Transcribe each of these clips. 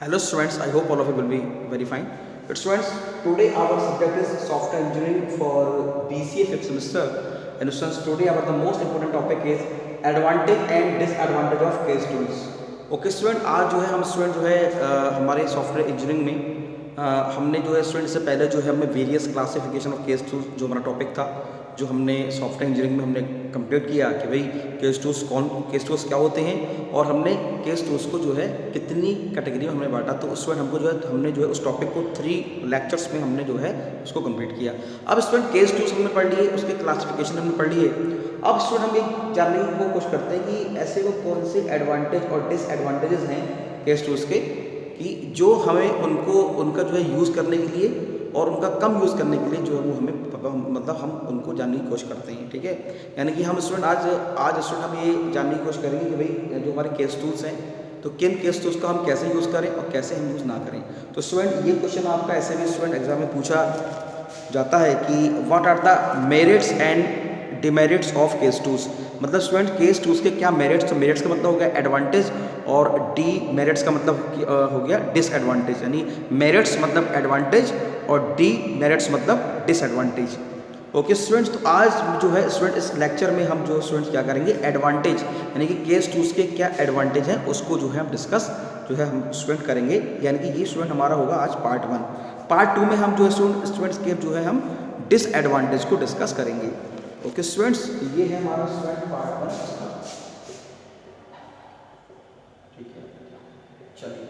Hello students, I hope all of you will be very fine. But students, today our subject is software engineering for BCA 5th semester. And students, today our the most important topic is advantage and disadvantage of case tools. Okay student, आज जो है हम student जो है हमारे software engineering में हमने जो है स्टूडेंट इससे पहले जो है हमने various classification of case tools जो हमारा टॉपिक था, जो हमने सॉफ्टवेयर इंजीनियरिंग में हमने कंप्लीट किया कि भाई केस टूल्स क्या होते हैं और हमने केस टूल्स को जो है कितनी कैटेगरी में हमने बांटा। तो उस वक्त हमको जो है हमने जो है उस टॉपिक को 3 लेक्चर्स में हमने जो है उसको कंप्लीट किया। अब स्टूडेंट केस टूल्स हमने पढ़ लिए, उसके क्लासिफिकेशन हमने पढ़ लिए। अब स्टूडेंट हम ये जानने की कोशिश करते हैं कि ऐसे को कौन से एडवांटेज और डिसएडवांटेजेस हैं केस टूल्स के, कि जो हमें उनका जो है यूज़ करने के लिए और उनका कम यूज़ करने के लिए जो है वो हमें मतलब हम उनको जानने की कोशिश करते हैं। ठीक है, यानी कि हम स्टूडेंट आज स्टूडेंट हम ये जानने की कोशिश करेंगे कि भाई जो हमारे केस टूल्स हैं तो किन केस टूल्स का हम कैसे यूज़ करें और कैसे हम यूज़ ना करें। तो स्टूडेंट ये क्वेश्चन आपका ऐसे भी स्टूडेंट एग्जाम में पूछा जाता है कि what are the merits and demerits of case tools. मतलब स्टूडेंट केस टूल्स के क्या मेरिट्स, तो मेरिट्स का मतलब हो गया एडवांटेज और डी मेरिट्स का मतलब हो गया डिसएडवांटेज। यानी मेरिट्स मतलब एडवांटेज और डी मेरिट्स मतलब डिसएडवांटेज। ओके स्टूडेंट्स, तो आज जो है स्टूडेंट इस लेक्चर में हम जो स्टूडेंट्स क्या करेंगे, एडवांटेज यानी कि केस टूल्स के क्या एडवांटेज हैं उसको जो है हम डिस्कस जो है हम स्टूडेंट करेंगे। यानी कि ये स्टूडेंट हमारा होगा आज पार्ट 1। पार्ट 2 में हम जो है स्टूडेंट्स के जो है हम डिसएडवांटेज को डिस्कस करेंगे। ओके स्टूडेंट्स, ये है हमारा स्टूडेंट पार्ट 1। ठीक है, चलिए।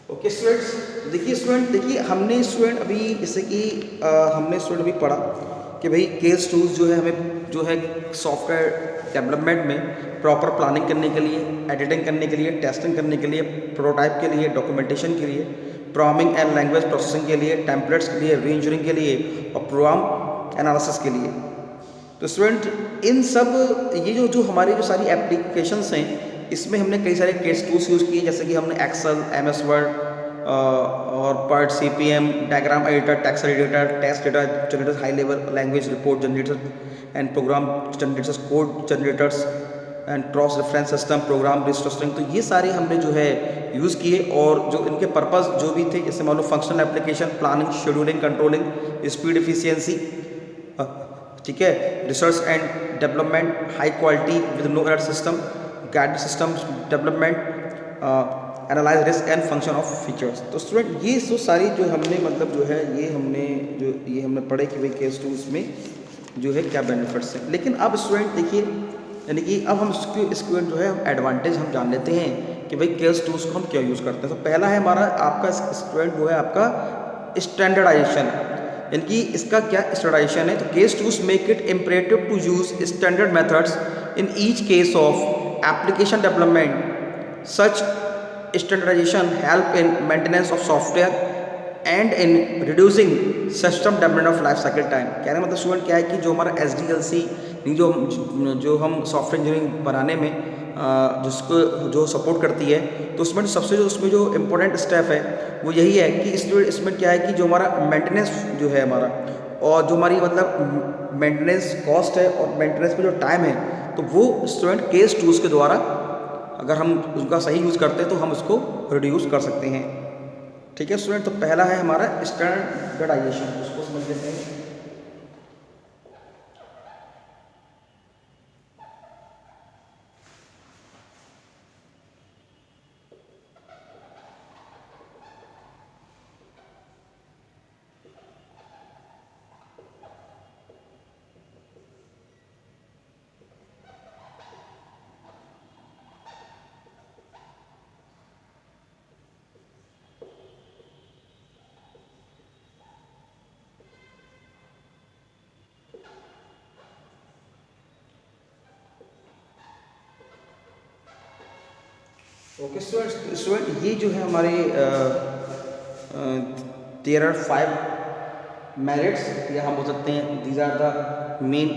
ओके स्टूडेंट्स, देखिए हमने स्टूडेंट अभी जैसे कि हमने स्टूडेंट अभी पढ़ा कि भाई केस टूल्स जो है हमें जो है सॉफ्टवेयर डेवलपमेंट में प्रॉपर प्लानिंग करने के लिए, एडिटिंग करने के लिए, टेस्टिंग करने के लिए, प्रोटोटाइप के लिए, डॉक्यूमेंटेशन के लिए, प्रोग्रामिंग एंड लैंग्वेज प्रोसेसिंग के लिए, टेम्पलेट्स के लिए, री इंजीनियरिंग के लिए और प्रोग्राम एनालिसिस के लिए। तो स्टूडेंट इन सब ये जो हमारी जो सारी एप्लीकेशंस हैं इसमें हमने कई सारे केस टूल्स यूज़ किए, जैसे कि हमने एक्सेल, एमएस वर्ड और PERT, CPM, diagram editor, text editor, text data generators, high level language report generator and program generators, code generators and cross reference system, program restructuring. तो ये सारे हमने जो है यूज़ किए और जो इनके पर्पस जो भी थे, जैसे मान लो functional application, planning, scheduling, controlling, speed, efficiency, ठीक है, research and development, high quality with no error system, guide system development, analyse risk and function of features. तो स्टूडेंट ये तो सारी जो हमने मतलब जो है ये हमने पढ़े कि भाई केस टूल्स में जो है क्या बेनिफिट्स हैं। लेकिन अब स्टूडेंट देखिए, यानी कि अब हम इसके जो है एडवांटेज हम जान लेते हैं कि भाई केस टूल्स को हम क्यों यूज़ करते हैं। तो पहला है हमारा आपका स्टूडेंट वो है आपका स्टैंडर्डाइजेशन, यानी कि इसका क्या स्टैंडर्डाइजेशन है। तो case tools make it imperative to use standard methods in each case of application development. Such standardization help in maintenance of software and in reducing system development of life cycle time. कहने मतलब student क्या है कि जो हमारा SDLC जो हम software engineering बनाने में जिसको जो सपोर्ट करती है, तो उसमें जो इम्पोर्टेंट स्टेप है वो यही है कि इसमें क्या है कि जो हमारा मेंटेनेंस जो है हमारा और जो हमारी मतलब मेंटेनेंस कॉस्ट है और मेंटेनेंस में जो टाइम है, तो वो स्टूडेंट केस टूल्स के द्वारा अगर हम उनका सही यूज़ करते हैं तो हम उसको रिड्यूस कर सकते हैं। ठीक है स्टूडेंट, तो पहला है हमारा स्टैंडर्डाइजेशन, उसको समझ लेते हैं। ओके स्टूडेंट ये जो है हमारे देयर आर 5 मेरिट्स, या हम बोल सकते हैं these are the main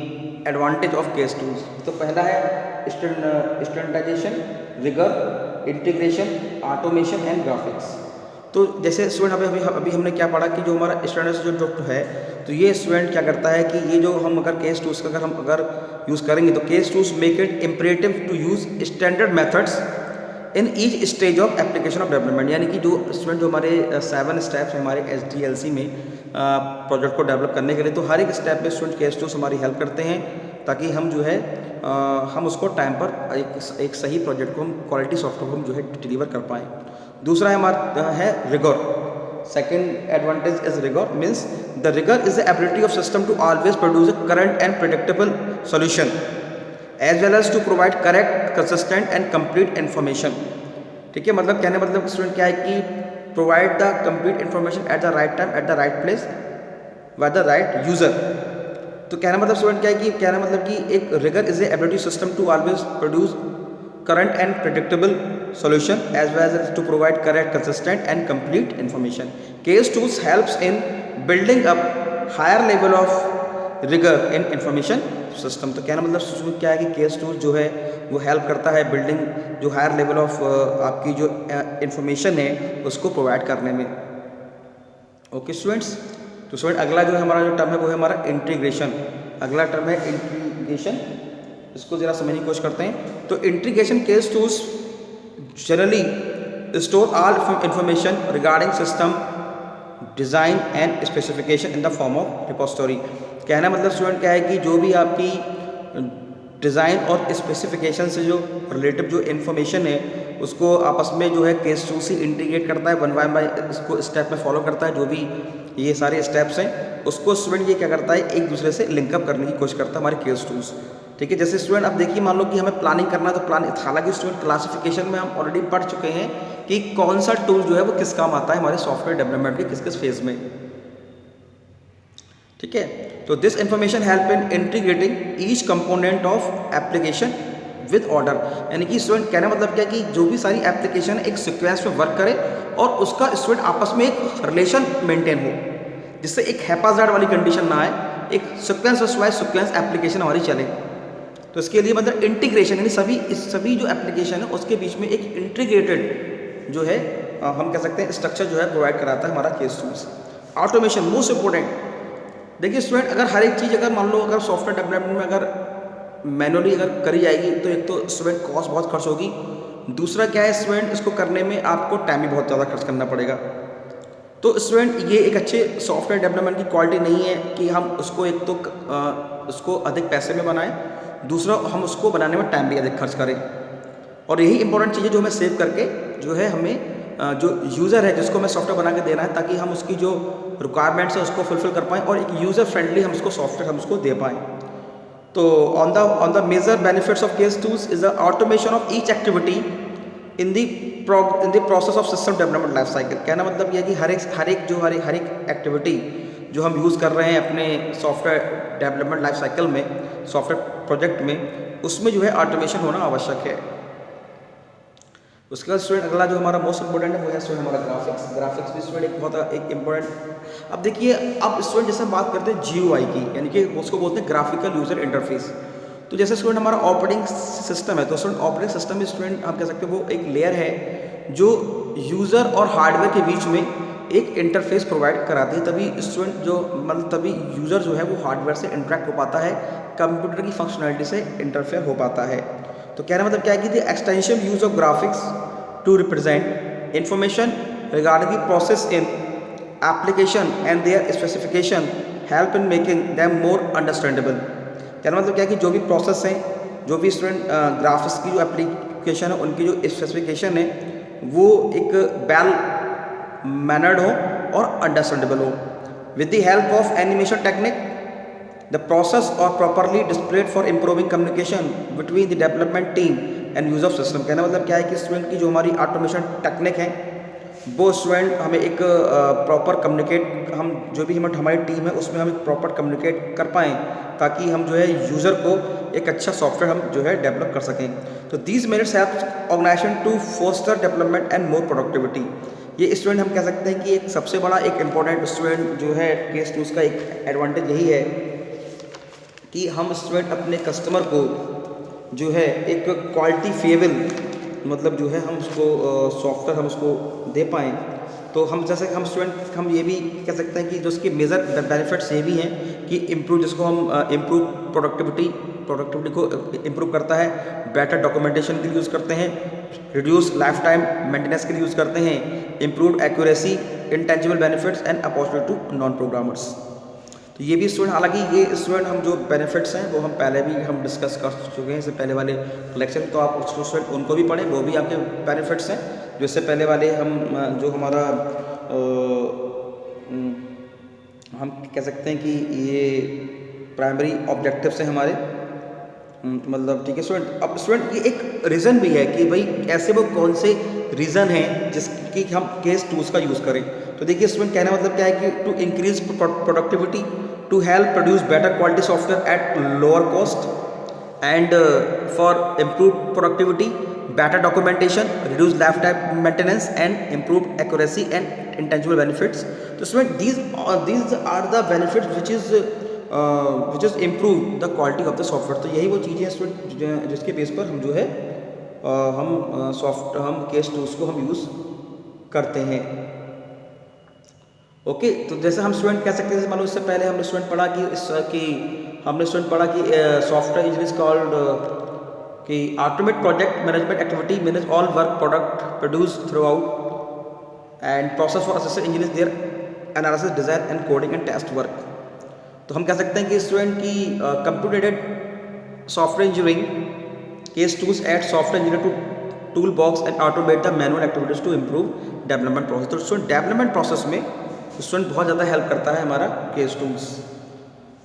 advantage of case tools. तो पहला है standardization, rigour, integration, automation and graphics. तो जैसे स्टूडेंट अभी हमने क्या पढ़ा कि जो हमारा स्टैंडर्डाइजेशन जो है, तो ये स्टूडेंट क्या करता है कि ये जो हम अगर केस टूल्स का अगर यूज़ करेंगे तो case tools make it imperative to use standard methods in each stage of application of development, यानी कि जो स्टूडेंट जो हमारे 7 स्टेप्स हैं हमारे SDLC में प्रोजेक्ट को डेवलप करने के लिए, तो हर एक स्टेप में स्टूडेंट केस टूल्स हमारी हेल्प करते हैं ताकि हम जो है हम उसको टाइम पर एक सही प्रोजेक्ट को हम क्वालिटी सॉफ्टवेयर को हम जो है डिलीवर कर पाएँ। दूसरा है हमारा है rigour. Second advantage is rigour, means the rigour is the ability of system to always produce a current and predictable solution as well as to provide correct, consistent and complete information. ठीक है, मतलब कहने मतलब student क्या है कि provide the complete information at the right time at the right place by the right user. तो कहना मतलब स्टूडेंट क्या है कि कहना मतलब कि एक rigour is a ability system to always produce current and predictable solution as well as to provide correct, consistent and complete information. Case tools helps in building up higher level of rigor in information system। तो कहना मतलब क्या है कि case tool जो है वो help करता है बिल्डिंग जो हायर लेवल ऑफ आपकी जो इंफॉर्मेशन है उसको प्रोवाइड करने में। ओके स्टूडेंट्स, तो स्टूडेंट अगला जो है हमारा जो टर्म है वो है हमारा इंटीग्रेशन। अगला टर्म है इंटीग्रेशन, इसको जरा समझने की कोशिश करते हैं। तो integration case tools generally store all information regarding system design and specification in the form of repository. कहना मतलब स्टूडेंट क्या है कि जो भी आपकी डिज़ाइन और स्पेसिफिकेशन से जो रिलेटिव जो इन्फॉर्मेशन है उसको आपस में जो है केस टूल से इंटीग्रेट करता है, वन बाय इसको स्टेप में फॉलो करता है। जो भी ये सारे स्टेप्स हैं उसको स्टूडेंट ये क्या करता है एक दूसरे से लिंकअप करने की कोशिश करता है हमारे केस टूल्स। ठीक है, जैसे स्टूडेंट अब देखिए मान लो कि हमें प्लानिंग करना है, तो प्लान हालांकि स्टूडेंट क्लासिफिकेशन में हम ऑलरेडी पढ़ चुके हैं कि कौन सा टूल जो है वो किस काम आता है हमारे सॉफ्टवेयर डेवलपमेंट के किस किस फेज में। ठीक है, तो this information help in integrating each component of application with order, यानी कि स्टूडेंट कहना मतलब क्या है कि जो भी सारी एप्लीकेशन एक सीक्वेंस में वर्क करे और उसका स्टूडेंट आपस में एक रिलेशन मेंटेन हो, जिससे एक हैपाजार्ड वाली कंडीशन ना आए, एक सीक्वेंस वाइज सीक्वेंस एप्लीकेशन हमारी चले। तो इसके लिए मतलब इंटीग्रेशन यानी सभी जो एप्लीकेशन है उसके बीच में एक इंटीग्रेटेड जो है हम कह सकते हैं स्ट्रक्चर जो है प्रोवाइड कराता है हमारा case tools. Automation most important, देखिए स्टूडेंट अगर हर एक चीज़ अगर मान लो अगर सॉफ्टवेयर डेवलपमेंट में अगर मैनुअली अगर करी जाएगी तो एक तो स्टूडेंट कॉस्ट बहुत खर्च होगी, दूसरा क्या है स्टूडेंट इसको करने में आपको टाइम भी बहुत ज़्यादा खर्च करना पड़ेगा। तो स्टूडेंट ये एक अच्छे सॉफ्टवेयर डेवलपमेंट की क्वालिटी नहीं है कि हम उसको एक तो उसको अधिक पैसे में बनाएं, दूसरा हम उसको बनाने में टाइम भी अधिक खर्च करें। और यही इंपॉर्टेंट चीज़ें जो हमें सेव करके जो है हमें जो यूज़र है जिसको हमें सॉफ्टवेयर बना के देना है ताकि हम उसकी जो रिक्वायरमेंट्स है उसको फुलफिल कर पाएँ और एक यूज़र फ्रेंडली हम उसको सॉफ्टवेयर हम उसको दे पाएँ। तो on the major benefits of case tools is the automation of each activity in the process of system development life cycle. कहना मतलब यह कि हर एक एक्टिविटी जो हम यूज़ कर रहे हैं अपने सॉफ्टवेयर डेवलपमेंट लाइफ साइकिल में, सॉफ्टवेयर प्रोजेक्ट में, उसमें जो है ऑटोमेशन होना आवश्यक है। उसके बाद स्टूडेंट अगला जो हमारा मोस्ट इंपॉर्टेंट है वो है स्टूडेंट हमारा ग्राफिक्स भी स्टूडेंट एक बहुत एक इम्पोर्टेंट। अब देखिए अब स्टूडेंट जैसे हम बात करते हैं GUI की, यानी कि उसको बोलते हैं ग्राफिकल यूज़र इंटरफेस। तो जैसे स्टूडेंट हमारा ऑपरेटिंग सिस्टम है, तो स्टूडेंट ऑपरेटिंग सिस्टम में स्टूडेंट हम कह सकते हैं वो एक लेयर है जो यूज़र और हार्डवेयर के बीच में एक इंटरफेस प्रोवाइड कराती है। तभी स्टूडेंट जो मतलब तभी यूज़र जो है वो हार्डवेयर से इंटरेक्ट हो पाता है, कंप्यूटर की फंक्शनैलिटी से इंटरफेयर हो पाता है। तो कहना मतलब क्या है कि the extension use of graphics to represent information regarding the process in application and their specification help in making them more understandable. कहना मतलब क्या है कि जो भी प्रोसेस हैं, जो भी स्टूडेंट ग्राफिक्स की जो एप्लीकेशन है उनकी जो स्पेसिफिकेशन है वो एक वेल मैनर्ड हो और अंडरस्टैंडेबल हो। With the help of animation technique the process are properly displayed for improving communication between the development team and use of system। कहना मतलब क्या है कि स्टूडेंट की जो हमारी ऑटोमेशन टेक्निक है वो स्टूडेंट हमें एक प्रॉपर कम्युनिकेट हम जो भी हमारी टीम है उसमें हम एक प्रॉपर कम्युनिकेट कर पाएँ ताकि हम जो है यूज़र को एक अच्छा सॉफ्टवेयर हम जो है डेवलप कर सकें। तो these merits help organisation to foster development and more productivity. ये स्टूडेंट हम कह सकते हैं कि एक सबसे बड़ा एक इम्पॉर्टेंट स्टूडेंट जो है केस टूल्स का एक एडवांटेज यही है कि हम स्टूडेंट अपने कस्टमर को जो है एक क्वालिटी फेबल मतलब जो है हम उसको सॉफ्टवेयर हम उसको दे पाएँ। तो हम जैसे हम स्टूडेंट हम ये भी कह सकते हैं कि जो उसके मेजर बेनिफिट्स ये भी हैं कि इम्प्रूव जिसको हम इम्प्रूव प्रोडक्टिविटी को इम्प्रूव करता है, बेटर डॉक्यूमेंटेशन के लिए यूज़ करते हैं, रिड्यूस लाइफ टाइम मेंटेनेंस के लिए यूज़ करते हैं, improve accuracy, intangible benefits and opportunity to non programmers. तो ये भी स्टूडेंट, हालांकि ये स्टूडेंट हम जो बेनिफिट्स हैं वो हम पहले भी हम डिस्कस कर चुके हैं, इससे पहले वाले लेक्चर, तो आप स्टूडेंट उनको भी पढ़ें, वो भी आपके बेनिफिट्स हैं। जो इससे पहले वाले हम जो हमारा हम कह सकते हैं कि ये प्राइमरी ऑब्जेक्टिव्स हैं हमारे, मतलब ठीक है स्टूडेंट। अब स्टूडेंट ये एक रीज़न भी है कि भाई ऐसे वो कौन से रीज़न हैं जिसकी हम केस टूल्स का यूज़ करें। तो देखिए स्टूडेंट, कहना मतलब क्या है कि to increase productivity, to help produce better quality software at lower cost, and for improve productivity, better documentation, reduce lifetime maintenance, and improved accuracy and intangible benefits. So student, these are the benefits which is improve the quality of the software. तो यही वो चीज़ें हैं student जिसके base पर हम जो है हम केस टूल्स को हम यूज़ करते हैं। ओके, तो जैसे हम स्टूडेंट कह सकते हैं, मान लो इससे पहले हमने स्टूडेंट पढ़ा कि सॉफ्टवेयर इंजीनियर कॉल्ड कि automate project management activity, manage all work product produce throughout and process for assistant engineer their analysis, design and coding and test work. तो हम कह सकते हैं कि स्टूडेंट की computer aided software engineering case tools aid software engineer to tool box and automate the manual activities to improve development process. तो student development process में student बहुत ज़्यादा हेल्प करता है हमारा केस टूल्स।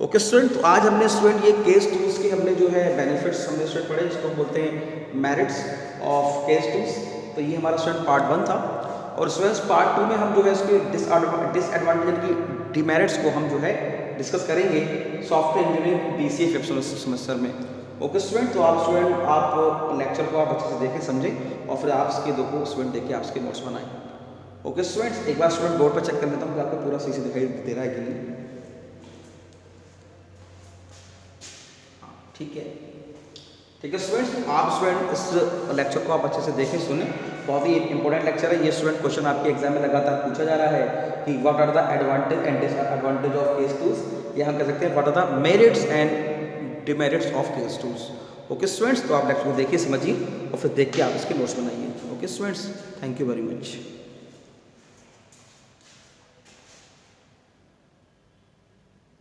ओके स्टूडेंट, तो आज हमने स्टूडेंट ये केस टूल्स के हमने जो है बेनिफिट्स हमने स्टूडेंट पढ़े, जिसको बोलते हैं मेरिट्स ऑफ केस टूल्स। तो ये हमारा स्टूडेंट पार्ट 1 था, और स्टूडेंट्स पार्ट 2 में हम जो है इसके डिसएडवांटेज की डिमेरिट्स को हम जो है डिस्कस करेंगे software engineering BCA 5th semester में। ओके स्टूडेंट, तो आप लेक्चर को आप अच्छे से देखें, समझें, और फिर आप इसके दो को स्टूडेंट देख के आप इसके नोट्स बनाएं। ओके स्टूडेंट्स, एक बार स्टूडेंट बोर्ड पर चेक कर लेता हूँ कि आपको पूरा सही से दिखाई दे रहा है कि नहीं। ठीक है स्टूडेंट्स, आप स्टूडेंट इस लेक्चर को आप अच्छे से देखें, सुने, बहुत ही इंपॉर्टेंट लेक्चर है ये स्टूडेंट। क्वेश्चन आपके एग्जाम में लगातार पूछा जा रहा है कि what are the advantage and disadvantage of case tools, या हम कह सकते हैं what are the merits and demerits of case tools. Okay students, तो आप लेक्चर को देखिए, समझिए, और फिर देख के आप इसके नोट्स बनाइए। Okay students, thank you very much.